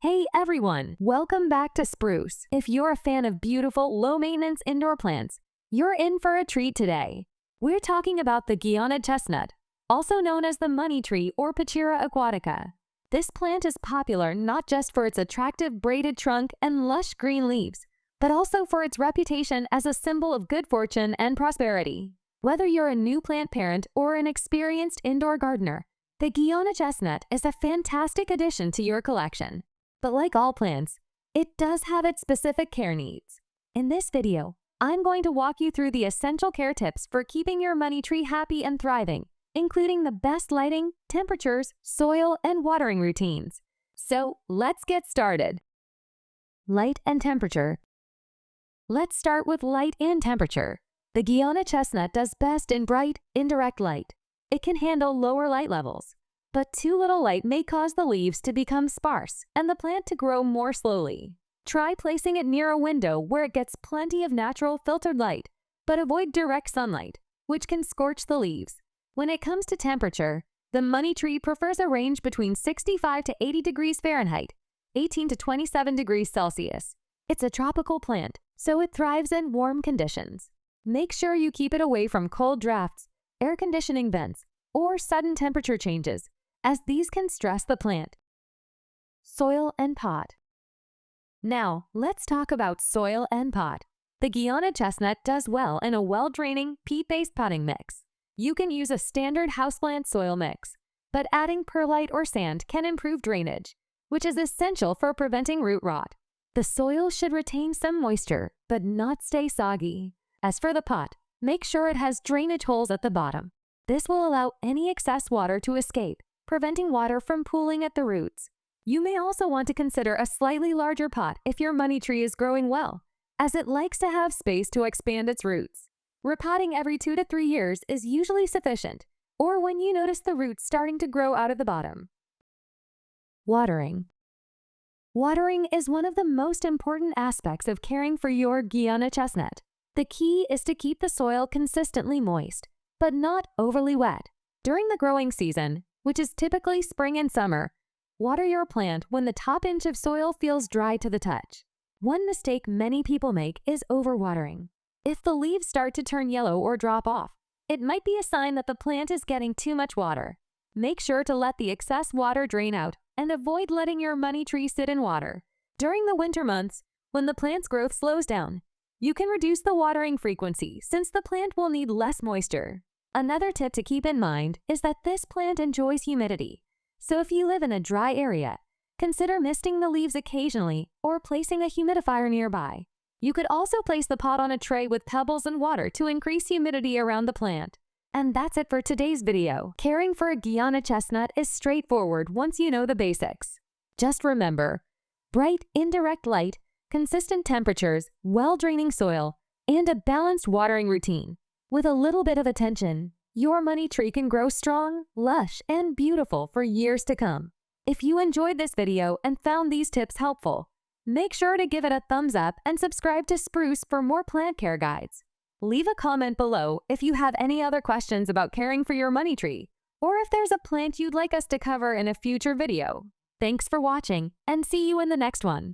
Hey everyone, welcome back to Spruce. If you're a fan of beautiful, low-maintenance indoor plants, you're in for a treat today. We're talking about the Guiana chestnut, also known as the money tree or Pachira aquatica. This plant is popular not just for its attractive braided trunk and lush green leaves, but also for its reputation as a symbol of good fortune and prosperity. Whether you're a new plant parent or an experienced indoor gardener, the Guiana chestnut is a fantastic addition to your collection. But like all plants, it does have its specific care needs. In this video, I'm going to walk you through the essential care tips for keeping your money tree happy and thriving, including the best lighting, temperatures, soil, and watering routines. So let's get started. Light and temperature. Let's start with light and temperature. The Guiana chestnut does best in bright, indirect light. It can handle lower light levels. But too little light may cause the leaves to become sparse and the plant to grow more slowly. Try placing it near a window where it gets plenty of natural filtered light, but avoid direct sunlight, which can scorch the leaves. When it comes to temperature, the money tree prefers a range between 65 to 80 degrees Fahrenheit, 18 to 27 degrees Celsius. It's a tropical plant, so it thrives in warm conditions. Make sure you keep it away from cold drafts, air conditioning vents, or sudden temperature changes, as these can stress the plant. Soil and pot. Now, let's talk about soil and pot. The Guiana chestnut does well in a well-draining, peat-based potting mix. You can use a standard houseplant soil mix, but adding perlite or sand can improve drainage, which is essential for preventing root rot. The soil should retain some moisture, but not stay soggy. As for the pot, make sure it has drainage holes at the bottom. This will allow any excess water to escape, preventing water from pooling at the roots. You may also want to consider a slightly larger pot if your money tree is growing well, as it likes to have space to expand its roots. Repotting every 2 to 3 years is usually sufficient, or when you notice the roots starting to grow out of the bottom. Watering. Watering is one of the most important aspects of caring for your Guiana chestnut. The key is to keep the soil consistently moist, but not overly wet. During the growing season, which is typically spring and summer, water your plant when the top inch of soil feels dry to the touch. One mistake many people make is overwatering. If the leaves start to turn yellow or drop off, it might be a sign that the plant is getting too much water. Make sure to let the excess water drain out and avoid letting your money tree sit in water. During the winter months, when the plant's growth slows down, you can reduce the watering frequency since the plant will need less moisture. Another tip to keep in mind is that this plant enjoys humidity, so if you live in a dry area, consider misting the leaves occasionally or placing a humidifier nearby. You could also place the pot on a tray with pebbles and water to increase humidity around the plant. And that's it for today's video. Caring for a Guiana chestnut is straightforward once you know the basics. Just remember, bright, indirect light, consistent temperatures, well-draining soil, and a balanced watering routine. With a little bit of attention, your money tree can grow strong, lush, and beautiful for years to come. If you enjoyed this video and found these tips helpful, make sure to give it a thumbs up and subscribe to Spruce for more plant care guides. Leave a comment below if you have any other questions about caring for your money tree, or if there's a plant you'd like us to cover in a future video. Thanks for watching, and see you in the next one.